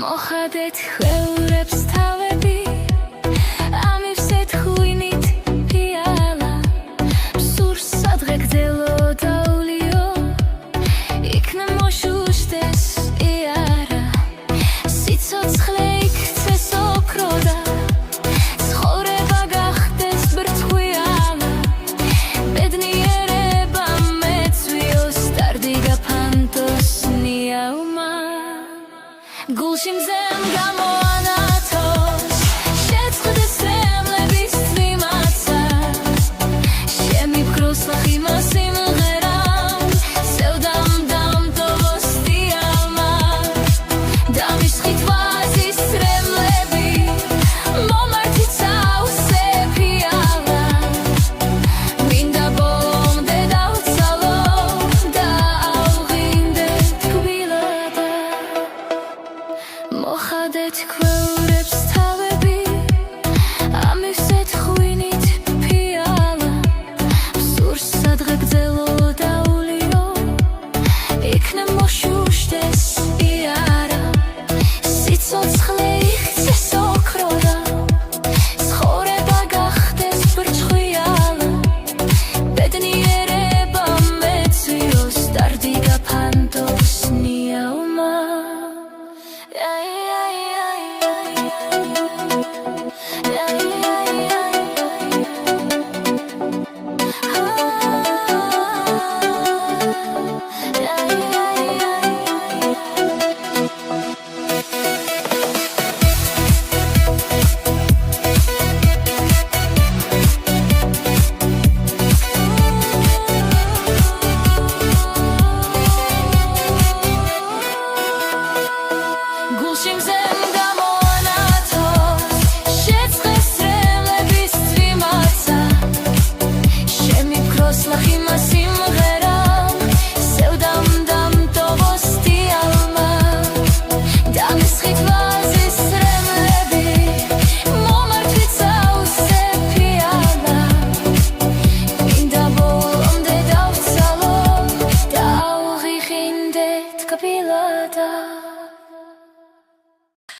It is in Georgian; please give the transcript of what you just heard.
მოხადეთ ხელებს თავები ამივსეთ ღვინით პიალა სურს სადღე გძელო დაულიო იქნებ მოშუშდეს იარა სიცოცხლე იქცეს ოქრო და ცხოვრება გახდეს ბრწყვილა ბედნიერება მეცვიოს სტარდი გაფანტოს ნიაუმა გულში მზემ გამოანათოს შეწყდეს რემლების წვიმაცა შემიფროს ლახიმა სიმღერამ სევდამ დამტოვოს დიალმა დამისხით ვაზის რემლები მომართით საუსე ფიალა მინდა ბოლომდე დავცალო და ავღინდე თბილადა მოხადეთ ქვევრებს თავები ამივსეთ ღვინით პიალა სურს სადღე გძელო დაულიო იქნებ მოშუშდეს იარა სიცოცხლე იქცეს ოქრო და ცხოვრება გახდეს ბრწყვილა ბედნიერება მეცვიოს სტარდი გაფანტოს ნიაუმა გულში მზემ გამოანათოს შეწყდეს რემლების წვიმაცა შემიფროს ლახიმა